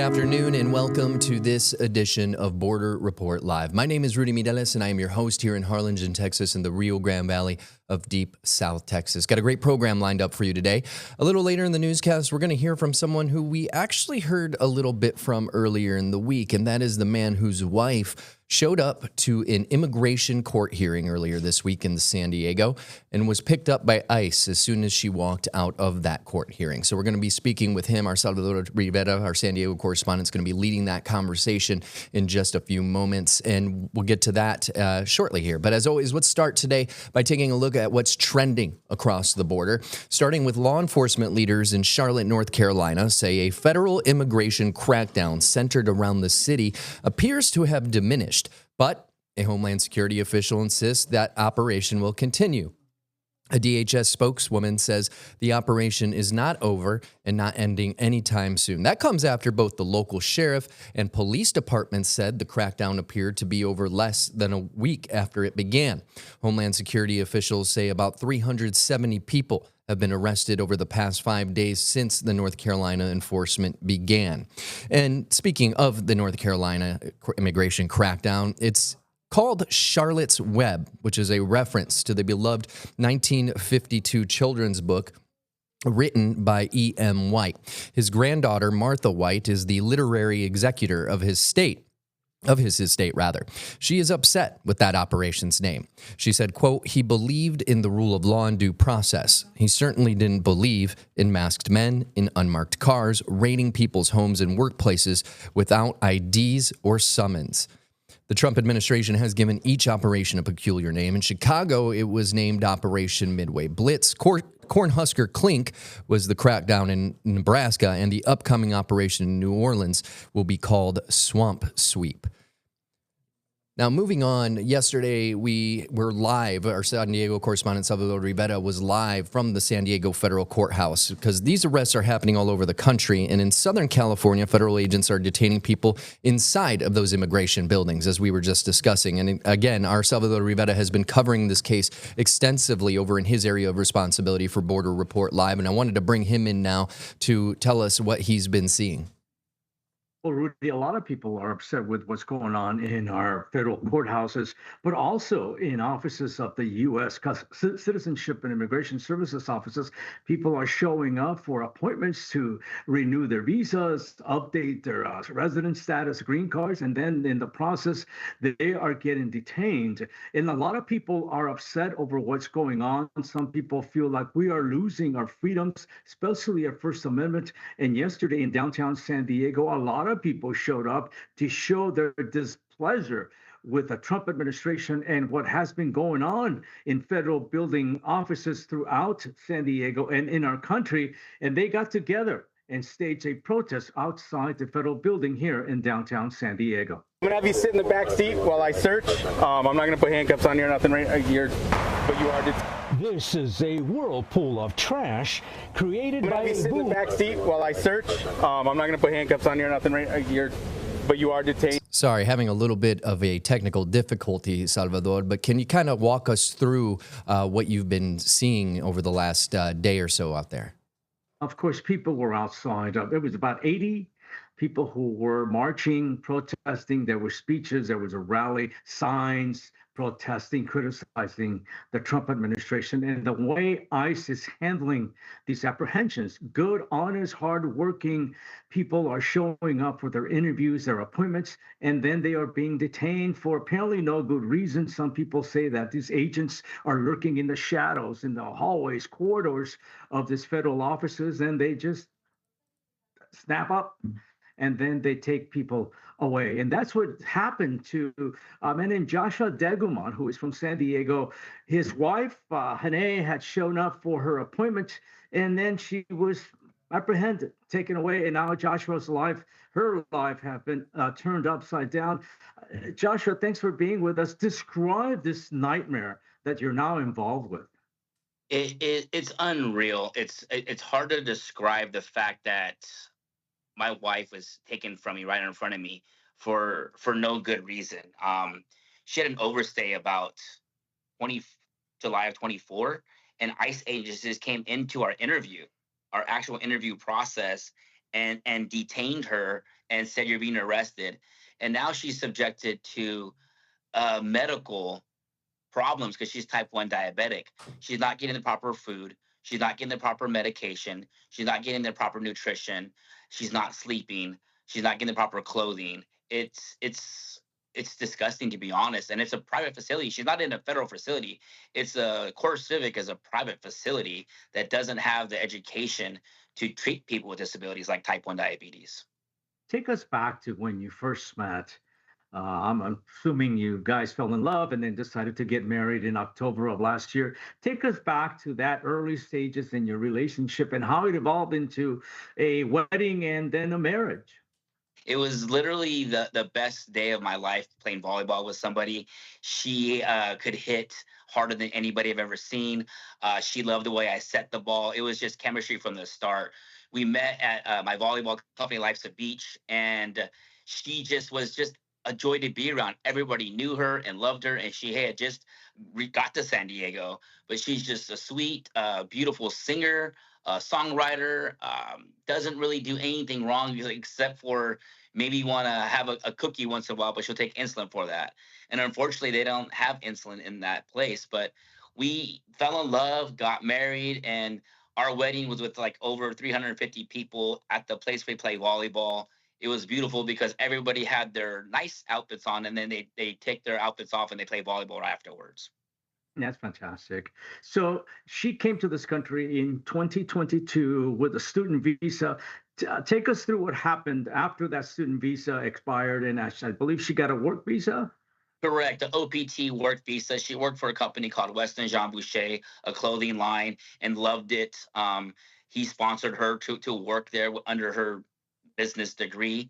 afternoon and welcome to this edition of Border Report Live. My name is Rudy Mideles and I am your host here in Harlingen, Texas in the Rio Grande Valley of deep South Texas. Got a great program lined up for you today. A little later in the newscast, we're going to hear from someone who we actually heard a little bit from earlier in the week, and that is the man whose wife showed up to an immigration court hearing earlier this week in San Diego and was picked up by ICE as soon as she walked out of that court hearing. So we're going to be speaking with him. Our Salvador Rivera, our San Diego correspondent, is going to be leading that conversation in just a few moments, and we'll get to that shortly here. But as always, let's start today by taking a look at what's trending across the border, starting with law enforcement leaders in Charlotte, North Carolina, say a federal immigration crackdown centered around the city appears to have diminished. But a Homeland Security official insists that operation will continue. A DHS spokeswoman says the operation is not over and not ending anytime soon. That comes after both the local sheriff and police departments said the crackdown appeared to be over less than a week after it began. Homeland Security officials say about 370 people have been arrested over the past 5 days since the North Carolina enforcement began. And speaking of the North Carolina immigration crackdown, it's called Charlotte's Web, which is a reference to the beloved 1952 children's book written by E.M. White. His granddaughter, Martha White, is the literary executor of his estate. She is upset with that operation's name. She said, quote, "He believed in the rule of law and due process. He certainly didn't believe in masked men in unmarked cars, raiding people's homes and workplaces without IDs or summons." The Trump administration has given each operation a peculiar name. In Chicago, it was named Operation Midway Blitz. Cornhusker Clink was the crackdown in Nebraska, and the upcoming operation in New Orleans will be called Swamp Sweep. Now, moving on, yesterday we were live. Our San Diego correspondent Salvador Rivera was live from the San Diego federal courthouse because these arrests are happening all over the country. And in Southern California, federal agents are detaining people inside of those immigration buildings, as we were just discussing. And again, our Salvador Rivera has been covering this case extensively over in his area of responsibility for Border Report Live. And I wanted to bring him in now to tell us what he's been seeing. Well, Rudy, a lot of people are upset with what's going on in our federal courthouses, but also in offices of the U.S. Citizenship and Immigration Services offices. People are showing up for appointments to renew their visas, update their resident status, green cards, and then in the process, they are getting detained. And a lot of people are upset over what's going on. Some people feel like we are losing our freedoms, especially our First Amendment. And yesterday in downtown San Diego, a lot of people showed up to show their displeasure with the Trump administration and what has been going on in federal building offices throughout San Diego and in our country. And they got together and staged a protest outside the federal building here in downtown San Diego. I'm gonna have you sit in the back seat while I search. I'm not gonna put handcuffs on you or nothing right here, but you are. This is a whirlpool of trash created by a sit in the back seat while I search. I'm not going to put handcuffs on you or nothing right here, but you are detained. Sorry, having a little bit of a technical difficulty, Salvador, but can you kind of walk us through what you've been seeing over the last day or so out there? Of course, people were outside. There was about 80 people who were marching, protesting. There were speeches, there was a rally, signs, protesting, criticizing the Trump administration and the way ICE is handling these apprehensions. Good, honest, hardworking people are showing up for their interviews, their appointments, and then they are being detained for apparently no good reason. Some people say that these agents are lurking in the shadows, in the hallways, corridors of these federal offices, and they just snap up and then they take people away. And that's what happened to a man named Hanne Daguman, who is from San Diego. His wife, Hanne, had shown up for her appointment, and then she was apprehended, taken away, and now Joshua's life, her life, have been turned upside down. Joshua, thanks for being with us. Describe this nightmare that you're now involved with. It's unreal. It's hard to describe the fact that my wife was taken from me right in front of me for no good reason. She had an overstay about July of 24, and ICE agents just came into our actual interview process, and detained her and said you're being arrested. And now she's subjected to medical problems because she's type 1 diabetic. She's not getting the proper food. She's not getting the proper medication. She's not getting the proper nutrition. She's not sleeping. She's not getting the proper clothing. It's disgusting, to be honest. And it's a private facility. She's not in a federal facility. It's a Core Civic is a private facility that doesn't have the education to treat people with disabilities like type 1 diabetes. Take us back to when you first met. I'm assuming you guys fell in love and then decided to get married in October of last year. Take us back to that early stages in your relationship and how it evolved into a wedding and then a marriage. It was literally the best day of my life playing volleyball with somebody. She could hit harder than anybody I've ever seen. She loved the way I set the ball. It was just chemistry from the start. We met at my volleyball company, Life's a Beach, and she just was just a joy to be around. Everybody knew her and loved her, and she had just got to San Diego. But she's just a sweet, beautiful singer, songwriter. Doesn't really do anything wrong except for maybe want to have a cookie once in a while, but she'll take insulin for that. And unfortunately, they don't have insulin in that place. But we fell in love, got married, and our wedding was with like over 350 people at the place we play volleyball. It was beautiful because everybody had their nice outfits on, and then they take their outfits off and they play volleyball afterwards. That's fantastic. So she came to this country in 2022 with a student visa. Take us through what happened after that student visa expired, and I believe she got a work visa. Correct. The OPT work visa. She worked for a company called Weston Jean Boucher, a clothing line, and loved it. He sponsored her to work there under her business degree,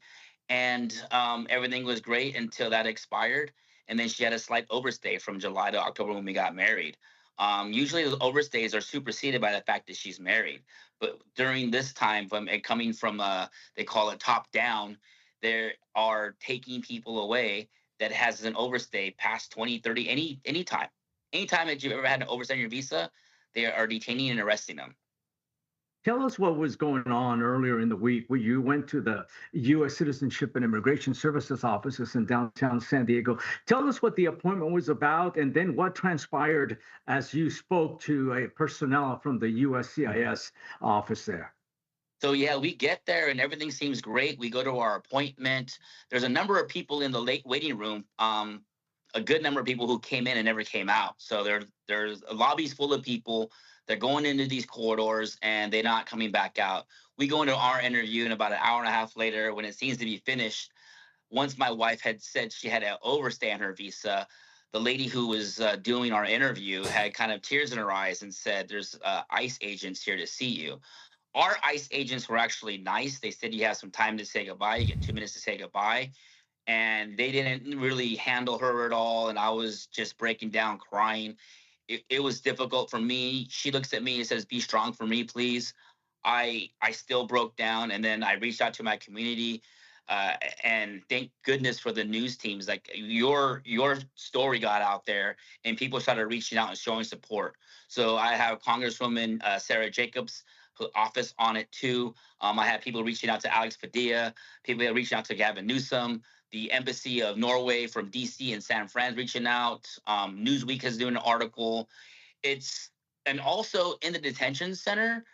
and everything was great until that expired. And then she had a slight overstay from July to October when we got married. Usually, those overstays are superseded by the fact that she's married. But during this time, from it coming from they call it top down, they are taking people away that has an overstay past 20, 30, any time. Anytime that you've ever had an overstay on your visa, they are detaining and arresting them. Tell us what was going on earlier in the week where you went to the U.S. Citizenship and Immigration Services offices in downtown San Diego. Tell us what the appointment was about and then what transpired as you spoke to a personnel from the USCIS office there. So yeah, we get there and everything seems great. We go to our appointment. There's a number of people in the late waiting room. A good number of people who came in and never came out. So there's lobbies full of people. They're going into these corridors and they're not coming back out. We go into our interview, and about an hour and a half later, when it seems to be finished, once my wife had said she had an overstay on her visa, the lady who was doing our interview had kind of tears in her eyes and said, "There's ICE agents here to see you." Our ICE agents were actually nice. They said you have some time to say goodbye. You get 2 minutes to say goodbye. And they didn't really handle her at all. And I was just breaking down, crying. It was difficult for me. She looks at me and says, "Be strong for me, please." I still broke down. And then I reached out to my community. And thank goodness for the news teams. Like your story got out there and people started reaching out and showing support. So I have Congresswoman Sarah Jacobs' office on it too. I had people reaching out to Alex Padilla, people reaching out to Gavin Newsom, the embassy of Norway from DC and San Fran reaching out. Newsweek has doing an article. And also in the detention center,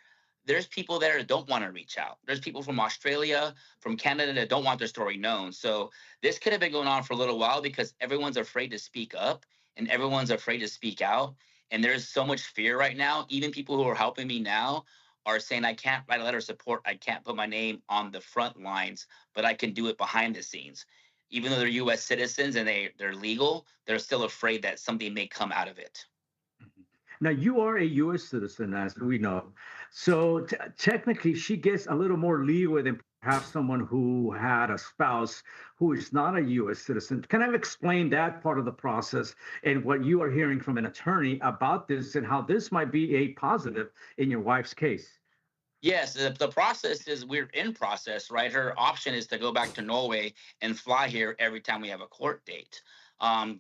there's people there that don't want to reach out. There's people from Australia, from Canada that don't want their story known. So this could have been going on for a little while because everyone's afraid to speak up and everyone's afraid to speak out. And there's so much fear right now. Even people who are helping me now are saying, "I can't write a letter of support. I can't put my name on the front lines, but I can do it behind the scenes." Even though they're U.S. citizens and they're legal, they're still afraid that something may come out of it. Now, you are a U.S. citizen, as we know. So technically, she gets a little more leeway than perhaps someone who had a spouse who is not a U.S. citizen. Can I explain that part of the process and what you are hearing from an attorney about this and how this might be a positive in your wife's case? Yes, the process is we're in process, right? Her option is to go back to Norway and fly here every time we have a court date.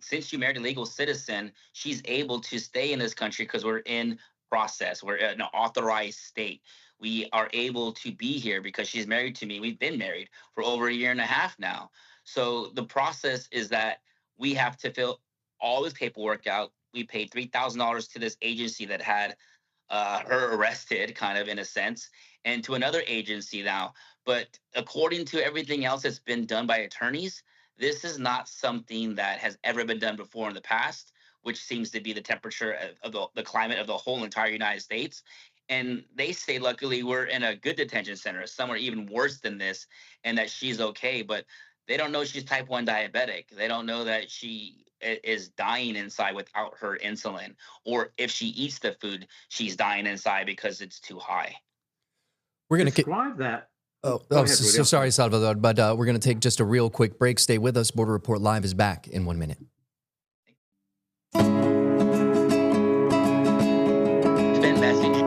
Since she married a legal citizen, she's able to stay in this country because we're in process. We're in an authorized state. we are able to be here because she's married to me. We've been married for over a year and a half now. So the process is that we have to fill all this paperwork out. We paid $3,000 to this agency that had her arrested, kind of in a sense, and to another agency now. But according to everything else that's been done by attorneys, this is not something that has ever been done before in the past, which seems to be the temperature of the climate of the whole entire United States. And they say, luckily, we're in a good detention center. Some are even worse than this, and that she's okay. But they don't know she's type 1 diabetic. They don't know that she is dying inside without her insulin, or if she eats the food, she's dying inside because it's too high. We're going to Describe that. Oh, Go ahead, so, Rudy. so sorry, Salvador, but we're going to take just a real quick break. Stay with us. Border Report Live is back in 1 minute. Spin message.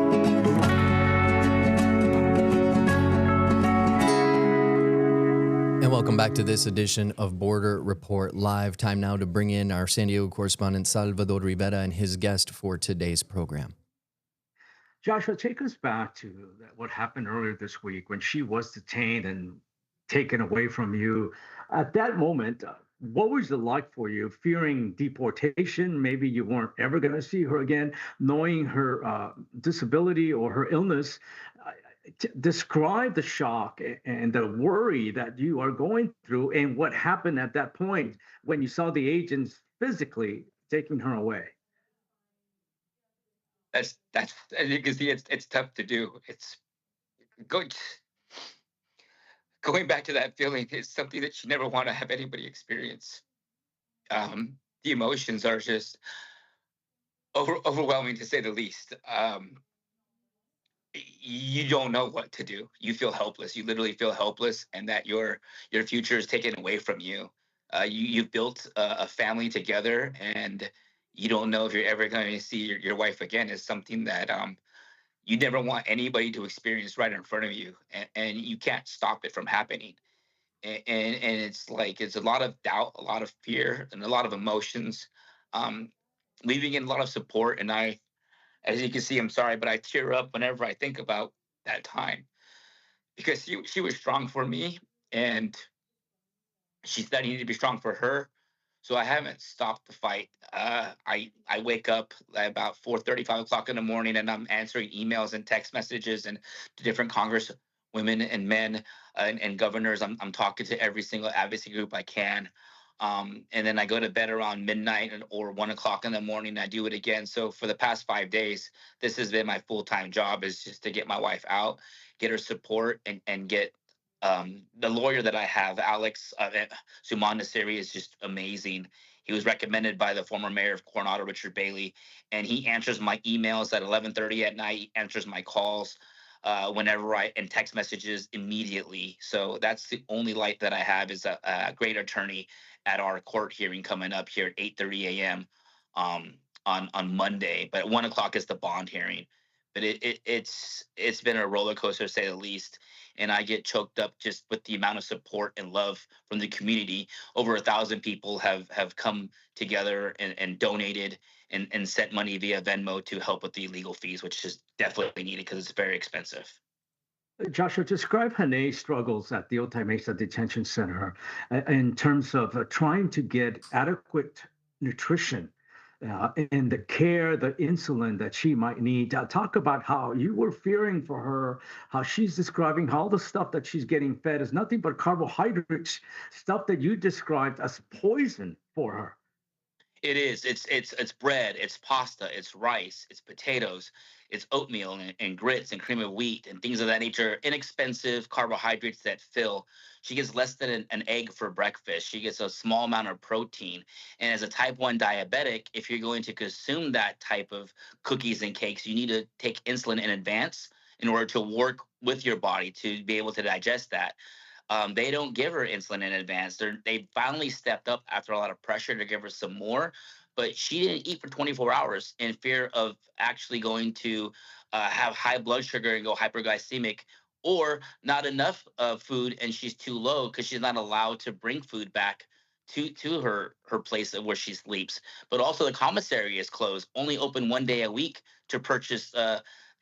And welcome back to this edition of Border Report Live. Time now to bring in our San Diego correspondent, Salvador Rivera, and his guest for today's program. Joshua, take us back to what happened earlier this week when she was detained and taken away from you. At that moment, what was it like for you, fearing deportation? Maybe you weren't ever going to see her again, knowing her disability or her illness. Describe the shock and the worry that you are going through and what happened at that point when you saw the agents physically taking her away. That's as you can see, it's tough to do. It's going back to that feeling is something that you never want to have anybody experience. The emotions are just overwhelming, to say the least. You don't know what to do. You feel helpless. You literally feel helpless, and that your future is taken away from you. You've built a family together, and you don't know if you're ever going to see your wife again. Is something that you never want anybody to experience right in front of you, and you can't stop it from happening. And it's like it's a lot of doubt, a lot of fear, and a lot of emotions. Um, Leaving in a lot of support, and as you can see, I'm sorry, but I tear up whenever I think about that time because she was strong for me, and she said I needed to be strong for her. So I haven't stopped the fight. I wake up at about 4:30, 5 o'clock in the morning, and I'm answering emails and text messages and to different Congress women and men and governors. I'm talking to every single advocacy group I can. And then I go to bed around midnight or 1 o'clock in the morning. I do it again. So for the past 5 days, this has been my full-time job, is just to get my wife out, get her support, and get the lawyer that I have, Alex Suman Nasiri, is just amazing. He was recommended by the former mayor of Coronado, Richard Bailey, and he answers my emails at 11:30 at night. He answers my calls whenever and text messages immediately. So that's the only light that I have, is a great attorney at our court hearing coming up here at 8:30 a.m. On Monday. But at 1 o'clock is the bond hearing. But it's been a roller coaster, to say the least. And I get choked up just with the amount of support and love from the community. Over 1,000 people have come together and donated and sent money via Venmo to help with the legal fees, which is definitely needed because it's very expensive. Joshua, describe Hanne's struggles at the Otay Mesa Detention Center in terms of trying to get adequate nutrition and the care, the insulin that she might need. Talk about how you were fearing for her, how she's describing how all the stuff that she's getting fed is nothing but carbohydrates, stuff that you described as poison for her. It is. It's bread, it's pasta, it's rice, it's potatoes, it's oatmeal and grits and cream of wheat and things of that nature. Inexpensive carbohydrates that fill. She gets less than an egg for breakfast. She gets a small amount of protein. And as a type 1 diabetic, if you're going to consume that type of cookies and cakes, you need to take insulin in advance in order to work with your body to be able to digest that. They don't give her insulin in advance. They finally stepped up after a lot of pressure to give her some more, but she didn't eat for 24 hours in fear of actually going to have high blood sugar and go hyperglycemic, or not enough food and she's too low because she's not allowed to bring food back to her place of where she sleeps. But also the commissary is closed, only open 1 day a week to purchase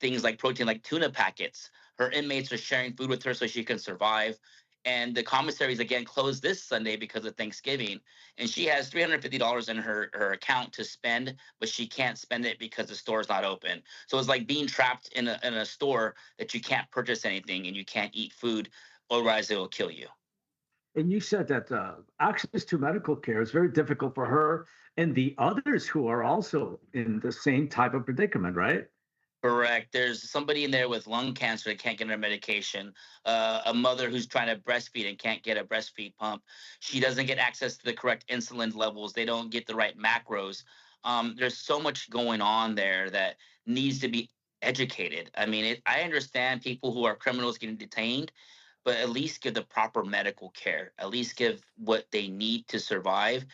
things like protein, like tuna packets. Her inmates are sharing food with her so she can survive. And the commissaries again closed this Sunday because of Thanksgiving. And she has $350 in her account to spend, but she can't spend it because the store is not open. So it's like being trapped in a store that you can't purchase anything and you can't eat food, otherwise it will kill you. And you said that access to medical care is very difficult for her and the others who are also in the same type of predicament, right? Correct. There's somebody in there with lung cancer that can't get her medication. A mother who's trying to breastfeed and can't get a breastfeed pump. She doesn't get access to the correct insulin levels. They don't get the right macros. There's so much going on there that needs to be educated. I mean, I understand people who are criminals getting detained, but at least give the proper medical care. At least give what they need to survive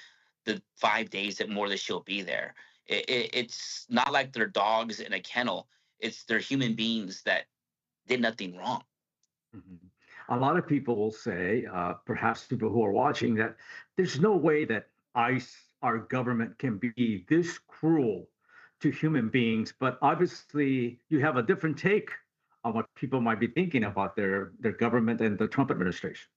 the 5 days that more that she'll be there. It's not like they're dogs in a kennel. They're human beings that did nothing wrong. Mhm. A lot of people will say, perhaps people who are watching, that there's no way that ICE, our government, can be this cruel to human beings. But obviously, you have a different take on what people might be thinking about their government and the Trump administration.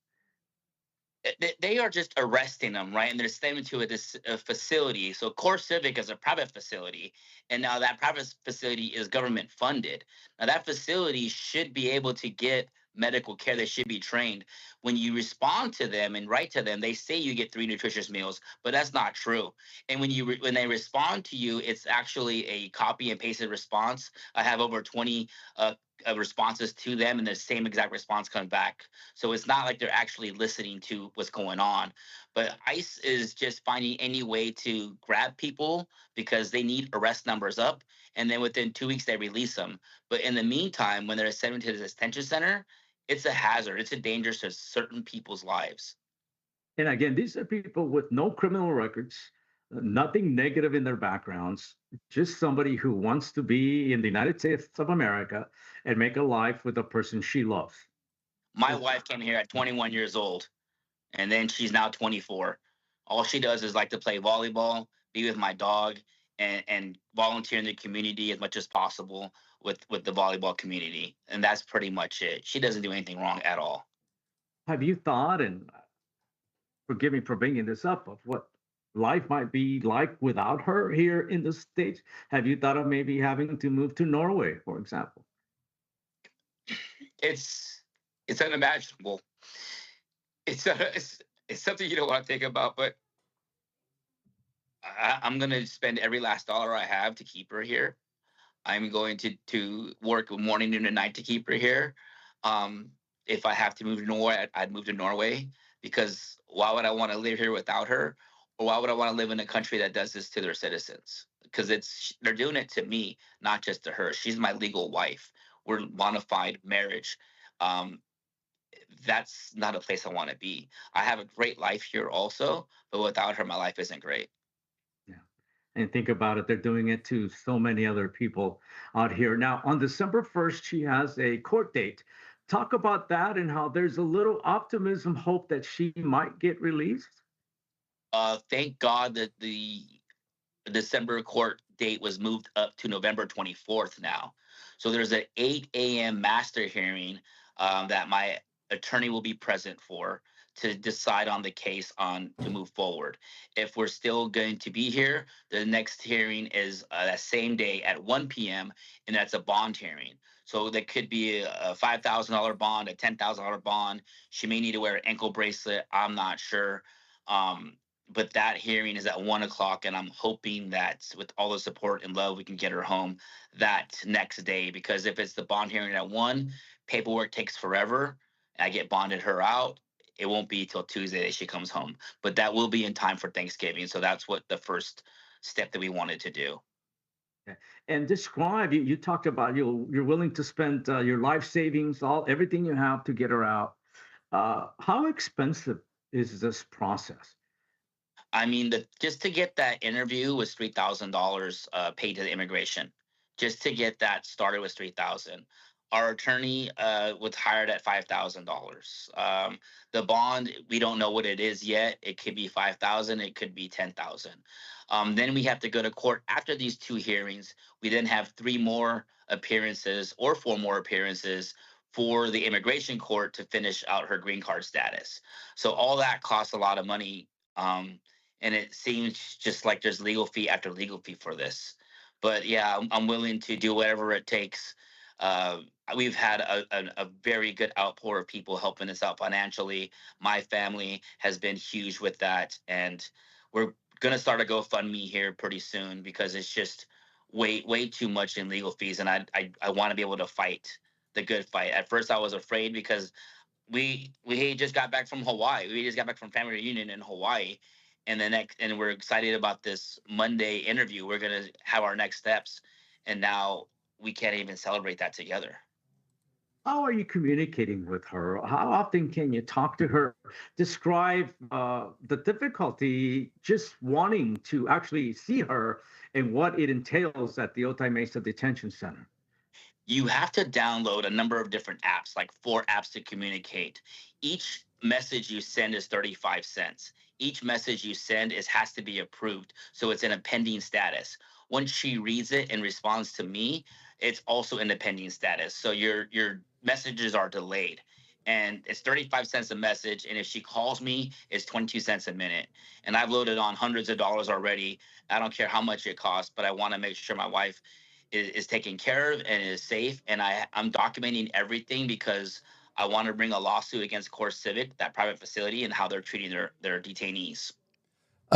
They are just arresting them, right? And they're sending them to a facility. So Core Civic is a private facility, and now that private facility is government funded. Now that facility should be able to get medical care. They should be trained. When you respond to them and write to them, they say you get 3 nutritious meals, but that's not true. And when they respond to you, it's actually a copy and pasted response. I have over 20 responses to them, and the same exact response comes back. So it's not like they're actually listening to what's going on. But ICE is just finding any way to grab people because they need arrest numbers up. And then within 2 weeks, they release them. But in the meantime, when they're sent to the detention center, it's a hazard. It's a danger to certain people's lives. And again, these are people with no criminal records, nothing negative in their backgrounds, just somebody who wants to be in the United States of America and make a life with a person she loves. My So, wife came here at 21 years old, and then she's now 24. All she does is like to play volleyball, be with my dog, and volunteer in the community as much as possible with the volleyball community. And that's pretty much it. She doesn't do anything wrong at all. have you thought, and forgive me for bringing this up, of what life might be like without her here in the States? Have you thought of maybe having to move to Norway, for example? It's unimaginable. It's something you don't want to think about, but I'm gonna spend every last dollar I have to keep her here. I'm going to work morning, noon, and night to keep her here. If I have to move to Norway, I'd move to Norway because why would I want to live here without her, or why would I want to live in a country that does this to their citizens? Because they're doing it to me, not just to her. She's my legal wife. We're bona fide marriage. Um, that's not a place I want to be. I have a great life here also, but without her, my life isn't great. Yeah. And think about it, they're doing it to so many other people out here. Now, on December 1st, she has a court date. Talk about that and how there's a little optimism, hope that she might get released. Thank God that the December court date was moved up to November 24th now. So there's an 8 a.m. master hearing that my attorney will be present for to decide on the case on to move forward. If we're still going to be here, the next hearing is that same day at 1 p.m. and that's a bond hearing. So there could be a $5,000 bond, a $10,000 bond. She may need to wear an ankle bracelet. I'm not sure. Um, but that hearing is at 1 o'clock, and I'm hoping that with all the support and love, we can get her home that next day. Because if it's the bond hearing at 1, paperwork takes forever. And I get bonded her out. It won't be till Tuesday that she comes home, but that will be in time for Thanksgiving. So that's what the first step that we wanted to do. Okay. And describe, you talked about you're willing to spend your life savings, everything you have to get her out. How expensive is this process? I mean, just to get that interview was $3,000 paid to the immigration. Just to get that started was 3,000. Our attorney was hired at $5,000. The bond, we don't know what it is yet. It could be 5,000. It could be 10,000. Then we have to go to court after these 2 hearings. We then have 3 more appearances or 4 more appearances for the immigration court to finish out her green card status. So all that costs a lot of money. And it seems just like there's legal fee after legal fee for this. But yeah, I'm willing to do whatever it takes. Uh, we've had a very good outpour of people helping us out financially. My family has been huge with that. And we're going to start a GoFundMe here pretty soon because it's just way too much in legal fees. And I want to be able to fight the good fight. At first, I was afraid because we just got back from Hawaii. We just got back from family reunion in Hawaii, and we're excited about this Monday interview. We're gonna have our next steps, and now we can't even celebrate that together. How are you communicating with her? How often can you talk to her? Describe the difficulty just wanting to actually see her and what it entails at the Otay Mesa Detention Center. You have to download a number of different apps, like 4 apps to communicate. Each message you send is 35 cents. Each message you send has to be approved, so it's in a pending status. Once she reads it and responds to me, it's also in a pending status. So your messages are delayed. And it's 35 cents a message, and if she calls me, it's 22 cents a minute. And I've loaded on hundreds of dollars already. I don't care how much it costs, but I want to make sure my wife is taken care of and is safe. And I'm documenting everything because I want to bring a lawsuit against Core Civic, that private facility, and how they're treating their detainees.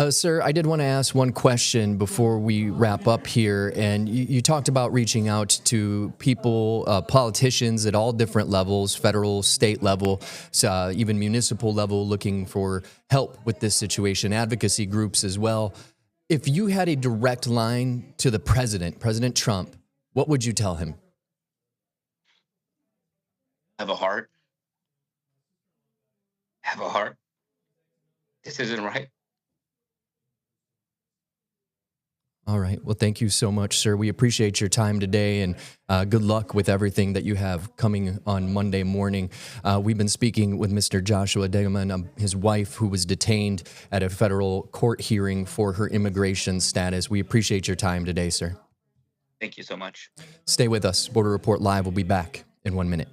Sir, I did want to ask one question before we wrap up here. And you talked about reaching out to people, politicians at all different levels, federal, state level, even municipal level, looking for help with this situation, advocacy groups as well. If you had a direct line to the president, President Trump, what would you tell him? Have a heart. Have a heart. This isn't right. All right. Well, thank you so much, sir. We appreciate your time today, and good luck with everything that you have coming on Monday morning. We've been speaking with Mr. Joshua Daguman, his wife, who was detained at a federal court hearing for her immigration status. We appreciate your time today, sir. Thank you so much. Stay with us. Border Report Live will be back in 1 minute.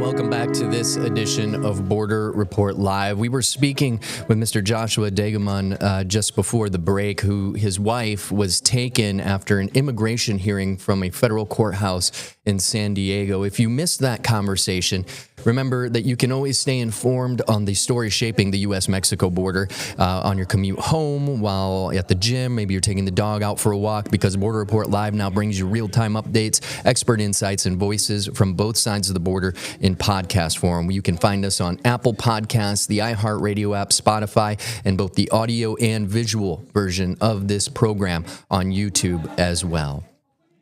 Welcome back to this edition of Border Report Live. We were speaking with Mr. Joshua Daguman just before the break, who his wife was taken after an immigration hearing from a federal courthouse in San Diego. If you missed that conversation, remember that you can always stay informed on the story shaping the U.S.-Mexico border on your commute home, while at the gym, maybe you're taking the dog out for a walk, because Border Report Live now brings you real-time updates, expert insights, and voices from both sides of the border in podcast form. You can find us on Apple Podcasts, the iHeartRadio app, Spotify, and both the audio and visual version of this program on YouTube as well.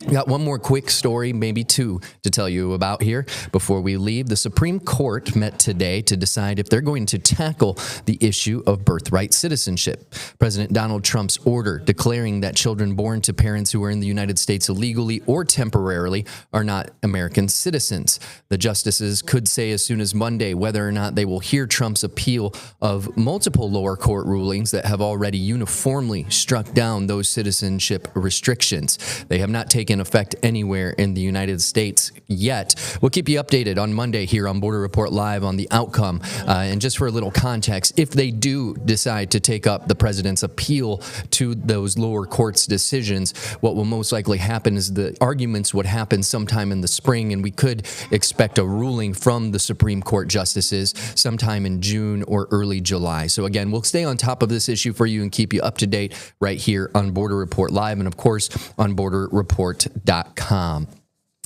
We got one more quick story, maybe two, to tell you about here before we leave. The Supreme Court met today to decide if they're going to tackle the issue of birthright citizenship. President Donald Trump's order declaring that children born to parents who are in the United States illegally or temporarily are not American citizens. The justices could say as soon as Monday whether or not they will hear Trump's appeal of multiple lower court rulings that have already uniformly struck down those citizenship restrictions. They have not taken effect anywhere in the United States yet. We'll keep you updated on Monday here on Border Report Live on the outcome. And just for a little context, if they do decide to take up the president's appeal to those lower courts' decisions, what will most likely happen is the arguments would happen sometime in the spring, and we could expect a ruling from the Supreme Court justices sometime in June or early July. So again, we'll stay on top of this issue for you and keep you up to date right here on Border Report Live and, of course, on borderreport.com.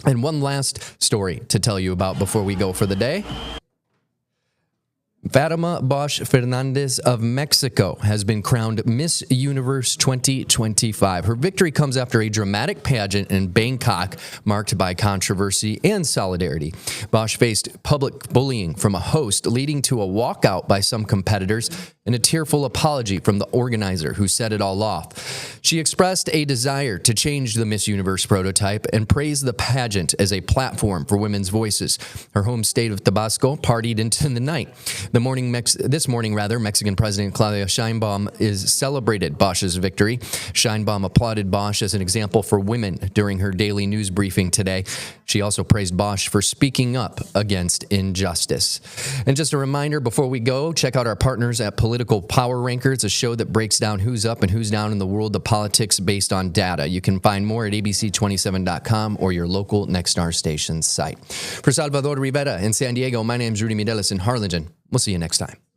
And one last story to tell you about before we go for the day. Fatima Bosch Fernandez of Mexico has been crowned Miss Universe 2025. Her victory comes after a dramatic pageant in Bangkok marked by controversy and solidarity. Bosch faced public bullying from a host, leading to a walkout by some competitors. and a tearful apology from the organizer who set it all off. She expressed a desire to change the Miss Universe prototype and praised the pageant as a platform for women's voices. Her home state of Tabasco partied into the night. This morning, Mexican President Claudia Sheinbaum is celebrated Bosch's victory. Sheinbaum applauded Bosch as an example for women during her daily news briefing today. She also praised Bosch for speaking up against injustice. And just a reminder before we go, check out our partners at Political Power Rankers, a show that breaks down who's up and who's down in the world of politics based on data. You can find more at abc27.com or your local Nexstar station site. For Salvador Rivera in San Diego, my name is Rudy Mireles in Harlingen. We'll see you next time.